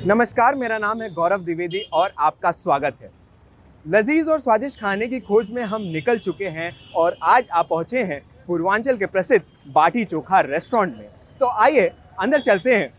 नमस्कार, मेरा नाम है गौरव द्विवेदी और आपका स्वागत है। लजीज और स्वादिष्ट खाने की खोज में हम निकल चुके हैं और आज आप पहुंचे हैं पूर्वांचल के प्रसिद्ध बाटी चोखा रेस्टोरेंट में। तो आइए अंदर चलते हैं।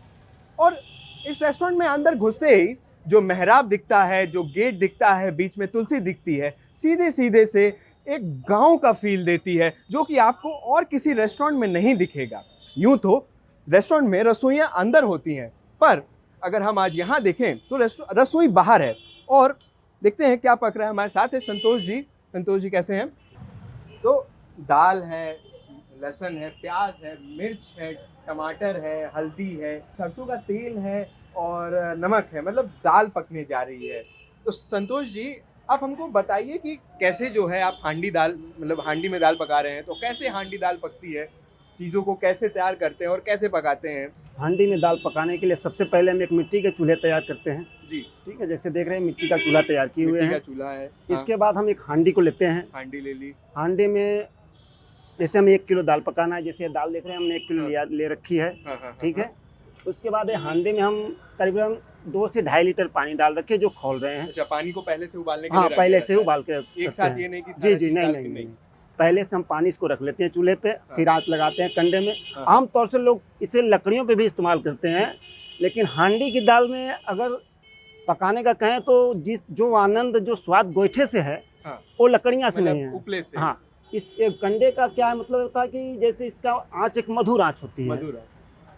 और इस रेस्टोरेंट में अंदर घुसते ही जो मेहराब दिखता है, जो गेट दिखता है, बीच में तुलसी दिखती है, सीधे सीधे से एक गांव का फील देती है, जो कि आपको और किसी रेस्टोरेंट में नहीं दिखेगा। यूं तो रेस्टोरेंट में रसोइयां अंदर होती हैं, पर अगर हम आज यहाँ देखें तो रसोई बाहर है। और देखते हैं क्या पक रहा है। हमारे साथ है संतोष जी। संतोष जी कैसे हैं? तो दाल है, लहसुन है, प्याज है, मिर्च है, टमाटर है, हल्दी है, सरसों का तेल है और नमक है, मतलब दाल पकने जा रही है। तो संतोष जी, आप हमको बताइए कि कैसे जो है आप हांडी दाल, मतलब हांडी में दाल पका रहे हैं, तो कैसे हांडी दाल पकती है, चीज़ों को कैसे तैयार करते हैं और कैसे पकाते हैं? हांडी में दाल पकाने के लिए सबसे पहले हम एक मिट्टी के चूल्हे तैयार करते हैं जी, ठीक है। जैसे देख रहे हैं मिट्टी का चूल्हा तैयार किए हुए मिट्टी का हैं। चूल्हा है। इसके बाद हम एक हांडी को लेते हैं। हांडी ले ली। हांडी में जैसे हम 1 किलो दाल पकाना है, जैसे दाल देख रहे हैं हमने 1 किलो ले रखी है। ठीक है। उसके बाद हांडी में हम करीबन 2 से 2.5 लीटर पानी डाल रखे जो खोल रहे हैं। अच्छा, पानी को पहले से उबालने के हाँ, लिए पहले से उबाल के एक साथ ये नहीं कि जी जी नहीं, पहले से हम पानी इसको रख लेते हैं चूल्हे पे, फिर आंच लगाते हैं कंडे में। आमतौर से लोग इसे लकड़ियों पे भी इस्तेमाल करते हैं, लेकिन हांडी की दाल में अगर पकाने का कहें तो जो आनंद, जो स्वाद गोईठे से है, वो लकड़ियाँ से नहीं है, उपले से। हाँ, इस कंडे का क्या मतलब होता है कि जैसे इसका आँच एक मधुर आँच होती है,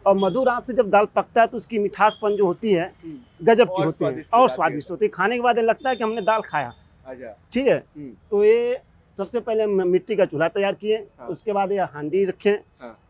और मधुर आँच से जब दाल पकता है तो उसकी मिठासपन जो होती है गजब की होती है और स्वादिष्ट होती है। खाने के बाद ये लगता है कि हमने दाल खाया। ठीक है। तो ये सबसे पहले मिट्टी का चूल्हा तैयार किए। उसके बाद ये हांडी रखें।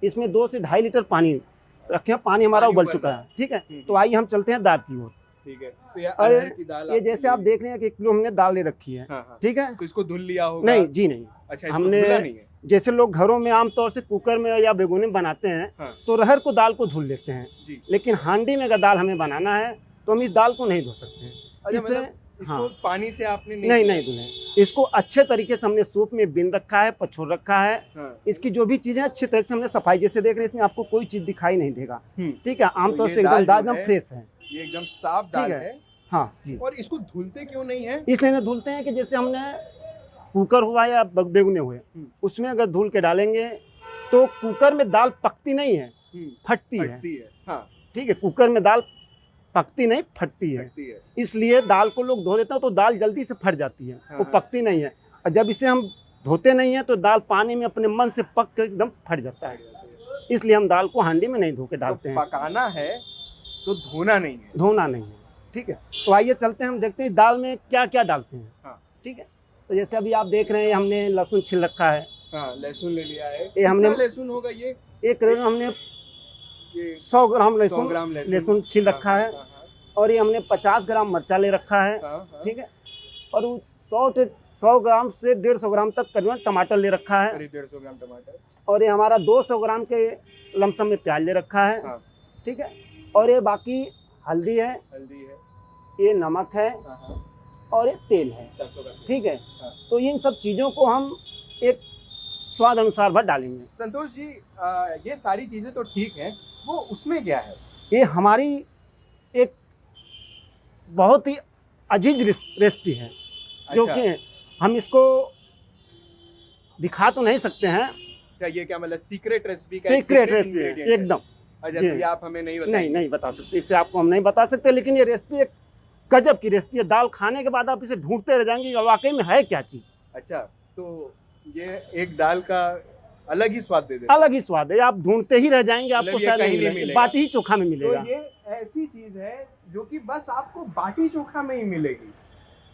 इसमें 2 से 2.5 लीटर पानी रखें। पानी हमारा उबल चुका है। ठीक है। तो आइए हम चलते हैं दाल की ओर। ठीक है। तो ये जैसे आप देख रहे हैं कि 1 किलो हमने दाल ले रखी है। ठीक है। तो इसको धुल लिया होगा? नहीं जी नहीं। अच्छा, इसको धुला नहीं है? जैसे लोग घरों में आमतौर से कुकर में या बेगुने में बनाते हैं तो रहर को दाल को धुल लेते हैं, लेकिन हांडी में अगर दाल हमें बनाना है तो हम इस दाल को नहीं धो सकते हैं। इसको पानी से आपने नहीं धुले। इसको अच्छे तरीके से हमने सूप में बिन रखा है, पछोड़ रखा है। इसकी जो भी चीजें अच्छे तरीके से हमने सफाई, जैसे देख रहे हैं इसमें आपको कोई चीज दिखाई नहीं देगा। ठीक है। आमतौर से एकदम दाल एकदम फ्रेश है, ये एकदम साफ दाल है। हाँ जी। और इसको धुलते क्यों नहीं है? इसलिए नहीं धुलते हैं कि जैसे हमने कुकर हुआ या बेगुने हुए, उसमें अगर धुल के डालेंगे तो कुकर में दाल पकती नहीं है, फटती है। हाँ ठीक है। कुकर में दाल पकती नहीं, फटती है। इसलिए दाल को लोग धो देते हैं तो दाल जल्दी से फट जाती है, वो पकती नहीं है। और जब इसे हम धोते नहीं है तो दाल पानी में अपने मन से पक कर एकदम फट जाता है। इसलिए हम दाल को हांडी में नहीं धो के डालते हैं। पकाना है तो धोना नहीं है। धोना नहीं है। ठीक है। तो आइए चलते हैं, हम देखते हैं दाल में क्या क्या डालते हैं। ठीक है। तो जैसे अभी आप देख रहे हैं हमने लहसुन छिल रखा है। लहसुन ले लिया है। ये हमने लहसुन होगा ये एक हमने 100 ग्राम लहसुन छील रखा है। और ये हमने 50 ग्राम मिर्चा ले रखा है। ठीक है। और 100 ग्राम से 150 ग्राम तक करीबन टमाटर ले रखा है। 150 ग्राम टमाटर। और ये हमारा 200 ग्राम के लमसम में प्याज ले रखा है। ठीक है। और ये बाकी हल्दी है, ये नमक है और ये तेल है। ठीक है। तो इन सब चीज़ों को हम एक स्वाद अनुसार भर डालेंगे। संतोष जी, ये सारी चीज़ें तो ठीक है, वो उसमें क्या है? ये हमारी एक बहुत ही अजीज रेसिपी है। जो कि हम इसको दिखा तो नहीं सकते हैं। ये क्या मतलब सीक्रेट रेसिपी? सीक्रेट रेसिपी एकदम। अच्छा, तो ये आप हमें नहीं बता सकते, इससे आपको हम नहीं बता सकते। लेकिन ये रेसिपी एक गजब की रेसिपी है। दाल खाने के बाद आप इसे ढूंढते रह जाएंगे वाकई में है क्या चीज़। अच्छा, तो ये एक दाल का अलग ही स्वाद दे देता है। अलग ही स्वाद है, आप ढूंढते ही रह जाएंगे, आपको शायद नहीं मिलेगा। बाटी ही चोखा में मिलेगा। तो ये ऐसी चीज है जो कि बस आपको बाटी चोखा में ही मिलेगी।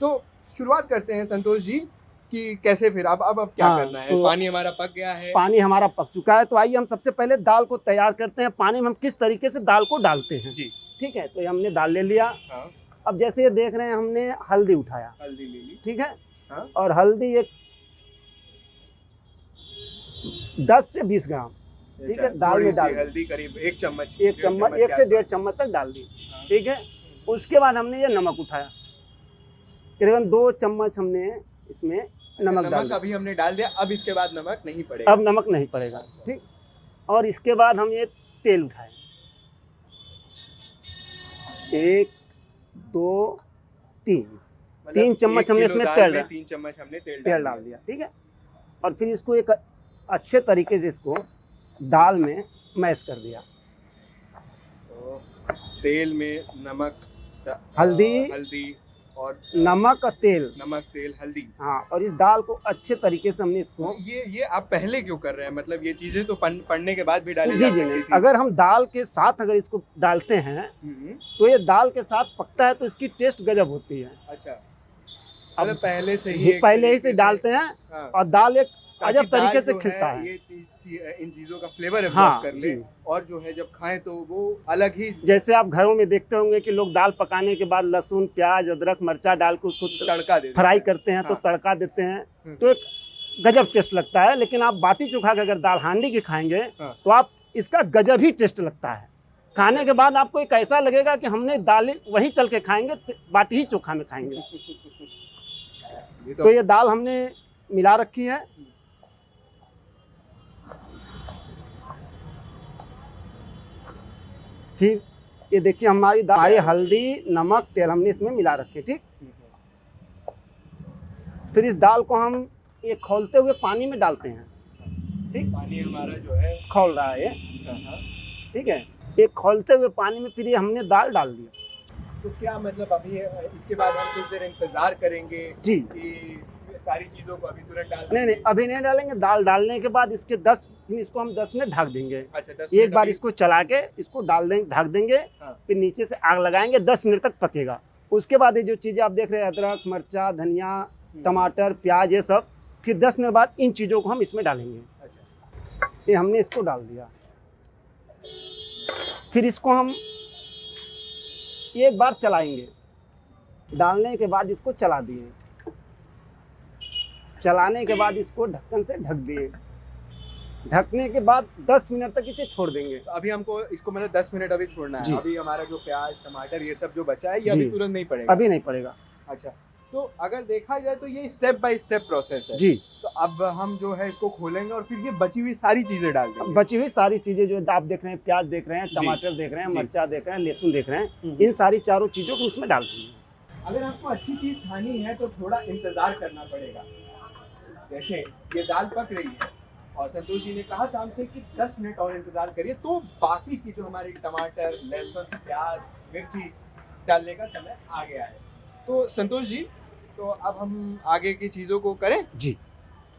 तो शुरुआत करते हैं संतोष जी कि कैसे फिर अब क्या करना है? तो पानी हमारा पक गया है। पानी हमारा पक चुका है। तो आइए हम सबसे पहले दाल को तैयार करते हैं। पानी में हम किस तरीके से दाल को डालते हैं जी। ठीक है। तो हमने दाल ले लिया। अब जैसे ये देख रहे हैं हमने हल्दी उठाया, हल्दी ले ली। ठीक है। और हल्दी एक 10 से 20 ग्राम, ठीक है, दाल में डाल। हल्दी करीब 1 चम्मच 1 से 1.5 चम्मच तक डाल दी। ठीक है। उसके बाद हमने ये नमक उठाया, करीबन 2 चम्मच हमने इसमें नमक डाल। अभी हमने डाल दिया। अब इसके बाद नमक नहीं पड़ेगा। अब नमक नहीं पड़ेगा। ठीक। और इसके बाद हम ये तेल उठाए, 1 2 3 मतलब 3 चम्मच 1 हमने किलो इसमें दाल में 3 चम्मच हमने तेल डाल दिया, ठीक है। और फिर इसको एक अच्छे तरीके से इसको दाल में मैश कर दिया। तो तेल में नमक, हल्दी और नमक और तेल, हल्दी। हाँ, और इस दाल को अच्छे तरीके से हमने इसको, ये आप पहले क्यों कर रहे हैं? मतलब ये चीजें तो पढ़ने के बाद भी डाली जी जा जी सकती नहीं, थी। अगर हम दाल के साथ अगर इसको डालते हैं तो ये दाल के साथ पकता है तो इसकी टेस्ट गजब होती है। अच्छा, अब मतलब पहले से ही पहले ही से डालते हैं हाँ, और दाल एक ताकि अजब तरीके दाल से जो खिलता है। ये इन चीजों का फ्लेवर एब्जॉर्ब हाँ, कर ले, जी। और जो है जब खाएं तो वो अलग ही। जैसे आप घरों में देखते होंगे कि लोग दाल पकाने के बाद लहसुन, प्याज, अदरक, मिर्चा डाल के उसको तड़का दे फ्राई देते हैं। करते हैं, तो हाँ। तड़का देते हैं तो एक गजब टेस्ट लगता है। लेकिन आप बाटी चोखा का अगर दाल हांडी की खाएंगे तो आप इसका गजब ही टेस्ट लगता है। खाने के बाद आपको एक ऐसा लगेगा कि हमने दाल वहीं चल के खाएंगे, बाटी ही चोखा में खाएंगे। तो ये दाल हमने मिला रखी है। फिर ये देखिए हमारी दाल, हल्दी, नमक, तेल हमने इसमें मिला रखे, ठीक। फिर इस दाल को हम ये खौलते हुए पानी में डालते हैं, ठीक। पानी हमारा जो है खौल रहा है ये, ठीक है। ये खौलते हुए पानी में फिर ये हमने दाल डाल दिया। तो क्या मतलब अभी इसके बाद हम कुछ देर इंतजार करेंगे जी कि सारी चीजों को अभी तुरंत डाल? नहीं, अभी नहीं डालेंगे। दाल डालने के बाद इसके 10 इसको हम 10 मिनट ढक देंगे। अच्छा, 10 एक बार इसको चला के इसको डाल देंगे, ढक देंगे। हाँ। फिर नीचे से आग लगाएंगे, 10 मिनट तक पकेगा। उसके बाद ये जो चीज़ें आप देख रहे हैं, अदरक, मिर्चा, धनिया, टमाटर, प्याज, ये सब, फिर 10 मिनट बाद इन चीज़ों को हम इसमें डालेंगे। अच्छा, ये हमने इसको डाल दिया। फिर इसको हम एक बार चलाएंगे। डालने के बाद इसको चला दिए, चलाने के बाद इसको ढक्कन से ढक दिए। ढकने के बाद 10 मिनट तक इसे छोड़ देंगे। तो अभी हमको इसको मतलब 10 मिनट अभी छोड़ना है। अभी हमारा जो प्याज, टमाटर, ये सब जो बचा है, ये अभी तुरंत नहीं पड़ेगा? अभी नहीं पड़ेगा। अच्छा, तो अगर देखा जाए तो ये स्टेप बाय स्टेप प्रोसेस है। जी। तो अब हम जो है इसको खोलेंगे और फिर ये बची हुई सारी चीजें डाल देंगे। बची हुई सारी चीजें जो आप देख रहे हैं, प्याज देख रहे हैं, टमाटर देख रहे हैं, मिर्चा देख रहे हैं, लहसुन देख रहे हैं, इन सारी चारों चीजों को इसमें डाल देंगे। अगर आपको अच्छी चीज खानी है तो थोड़ा इंतजार करना पड़ेगा। जैसे ये दाल पक रही है और संतोष जी ने कहा था हमसे कि 10 मिनट और इंतजार करिए, तो बाकी की जो हमारी टमाटर, लहसुन, प्याज, मिर्ची डालने का समय आ गया है। तो संतोष जी, तो अब हम आगे की चीज़ों को करें? जी।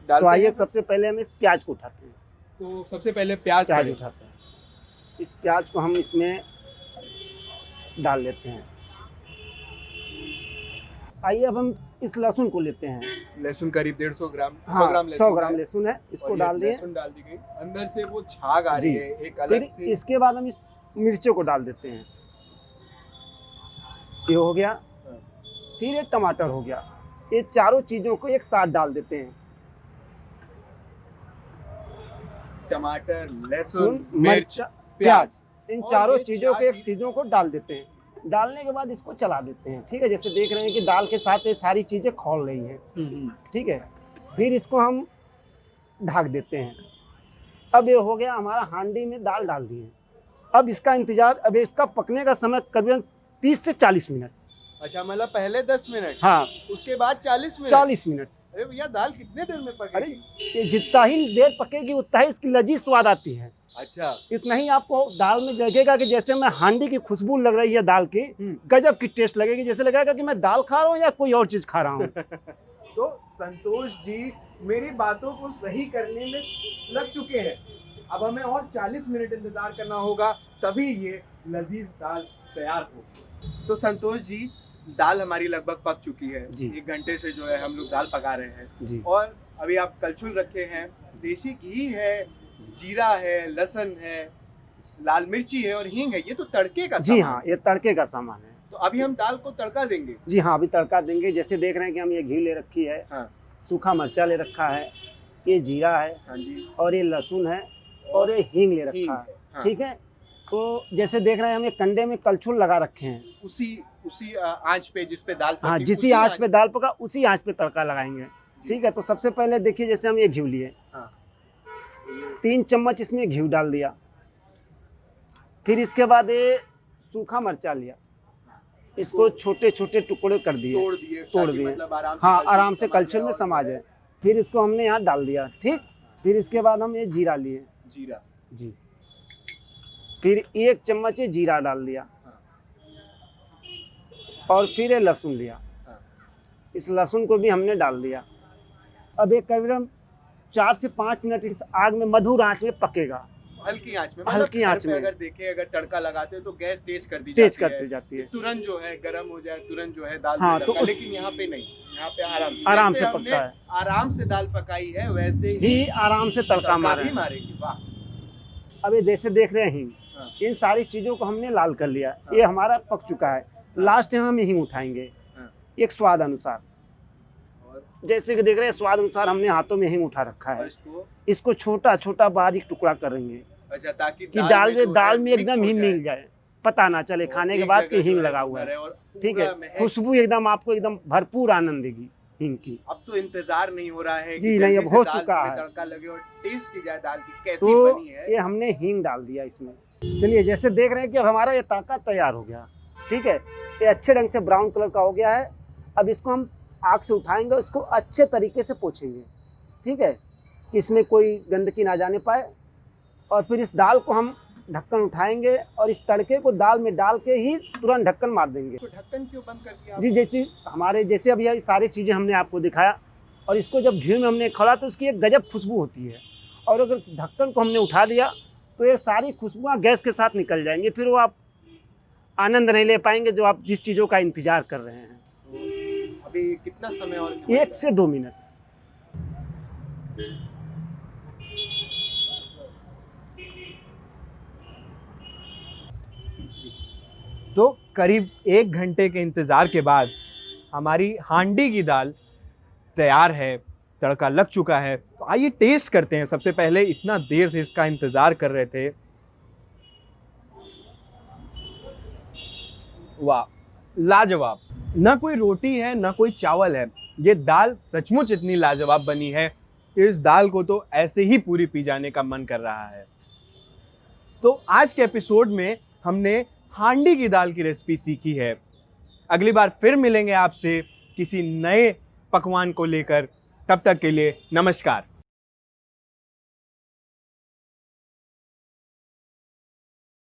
तो आइए सबसे पहले हम इस प्याज को उठाते हैं। तो सबसे पहले प्याज उठाते हैं। इस प्याज को हम इसमें डाल लेते हैं। आइए अब हम इस लहसुन को लेते हैं। लहसुन करीब 150 ग्राम, हाँ, 100 ग्राम लहसुन है। इसको डाल दिए। लहसुन डाल दी गई, अंदर से वो झाग आ रही है एक अलग से। इसके बाद हम इस मिर्चों को डाल देते हैं। ये हो गया। फिर ये टमाटर हो गया। ये चारों चीजों को एक साथ डाल देते हैं। टमाटर, लहसुन, मिर्च, प्याज, इन चारों चीजों को एक चीजों को डाल देते हैं। डालने के बाद इसको चला देते हैं, ठीक है। जैसे देख रहे हैं कि दाल के साथ ये सारी चीजें खौल रही हैं, ठीक है। फिर इसको हम ढक देते हैं। अब ये हो गया, हमारा हांडी में दाल डाल दी है। अब इसका इंतजार, अब इसका पकने का समय करीबन 30 से 40 मिनट। अच्छा, मतलब पहले 10 मिनट, हाँ, उसके बाद 40 मिनट। 40 मिनट। अरे भैया, दाल कितने देर में पकेगी? अरे ये जितना ही देर पकेगी उतना ही इसकी लजीज स्वाद आती है। अच्छा, इतना ही आपको दाल में लगेगा कि जैसे मैं हांडी की खुशबू लग रही है दाल की, गजब की टेस्ट लगेगी। जैसे लगेगा कि मैं दाल खा रहा हूँ या कोई और चीज खा रहा हूँ। तो संतोष जी मेरी बातों को सही करने में लग चुके हैं। अब हमें और 40 मिनट इंतजार करना होगा, तभी ये लजीज दाल तैयार हो। तो संतोष जी, दाल हमारी लगभग पक चुकी है। 1 घंटे से जो है हम लोग दाल पका रहे हैं। और अभी आप कलछुल रखे हैं, देसी घी है, जीरा है, लहसुन है, लाल मिर्ची है और हींग है। ये तो तड़के का सामान। जी हाँ, ये तड़के का सामान है। तो अभी हम दाल को तड़का देंगे। जी हाँ, अभी तड़का देंगे। जैसे देख रहे हैं कि हम ये घी ले रखी है, हाँ। सूखा मिर्चा ले रखा है, ये जीरा है, हाँ जी, और ये लहसुन है, और ये हींग ले रखा है, हाँ। ठीक है। तो जैसे देख रहे हैं हम एक कंडे में कलछुल लगा रखे हैं। उसी आंच पे जिस पे दाल पकी, हाँ, जिसी आंच पे दाल पका उसी आंच पे तड़का लगाएंगे, ठीक है। तो सबसे पहले देखिए, जैसे हम ये घी लिए, 3 चम्मच इसमें घी डाल दिया। फिर इसके बाद ये सूखा मिर्चा लिया, इसको छोटे छोटे टुकड़े कर दिए, तोड़ दिए, मतलब हाँ आराम से कलछुल में समा जाए। फिर इसको हमने यहाँ डाल दिया, ठीक। फिर इसके बाद हम ये जीरा लिए, जीरा जी, फिर 1 चम्मच ये जीरा डाल दिया, और फिर ये लहसुन लिया, इस लहसुन को भी हमने डाल दिया। अब एक करीबन 4 से 5 मिनट इस आग में मधुर आंच में पकेगा, हल्की आंच में। हल्की आंच में। अगर देखें, अगर तड़का लगाते हैं तो गैस तेज करती जाती है, तुरंत जो है गर्म हो जाए, तुरंत जो है दाल हाँ, में तो लेकिन यहाँ पे नहीं, यहाँ पे आराम से पकता है, आराम से दाल पकाई है, वैसे ही आराम से तड़का मारेगी। वाह। अब ये जैसे देख रहे हैं हाँ। इन सारी चीजों को हमने लाल कर लिया, ये हमारा पक चुका है। लास्ट में हम हींग उठाएंगे, एक स्वाद अनुसार, जैसे कि देख रहे हैं स्वाद अनुसार हमने हाथों में हींग उठा रखा है। इसको छोटा छोटा बारीक टुकड़ा करेंगे, अच्छा, ताकि दाल में एकदम हींग मिल जाए, पता ना चले खाने के बाद कि हींग लगा हुआ है, ठीक है। खुशबू एकदम आपको एकदम भरपूर आनंद देगी हींग की। अब तो इंतजार नहीं हो रहा है जी नहीं, अब हो चुका है, तड़का लगे और टेस्ट की जाए दाल की कैसी तो बनी है। ये हमने हींग डाल दिया इसमें। चलिए, जैसे देख रहे हैं कि अब हमारा ये तड़का तैयार हो गया, ठीक है। ये अच्छे ढंग से ब्राउन कलर का हो गया है। अब इसको हम आग से उठाएंगे, इसको अच्छे तरीके से पोंछेंगे, ठीक है, कि इसमें कोई गंदगी ना जाने पाए। और फिर इस दाल को हम ढक्कन उठाएंगे और इस तड़के को दाल में डाल के ही तुरंत ढक्कन मार देंगे। तो ढक्कन क्यों बंद कर दिया? जी, जैसे अभी ये सारी चीज़ें हमने आपको दिखाया, और इसको जब घी में हमने खोला तो उसकी एक गजब खुशबू होती है, और अगर ढक्कन को हमने उठा दिया तो ये सारी खुशबुआँ गैस के साथ निकल जाएंगी, फिर वो आप आनंद नहीं ले पाएंगे जो आप जिस चीज़ों का इंतजार कर रहे हैं। अभी कितना समय और? 1 से 2 मिनट। तो करीब 1 घंटे के इंतज़ार के बाद हमारी हांडी की दाल तैयार है, तड़का लग चुका है। तो आइए टेस्ट करते हैं। सबसे पहले इतना देर से इसका इंतज़ार कर रहे थे। वाह, लाजवाब। ना कोई रोटी है ना कोई चावल है, ये दाल सचमुच इतनी लाजवाब बनी है, इस दाल को तो ऐसे ही पूरी पी जाने का मन कर रहा है। तो आज के एपिसोड में हमने हांडी की दाल की रेसिपी सीखी है। अगली बार फिर मिलेंगे आपसे किसी नए पकवान को लेकर। तब तक के लिए नमस्कार।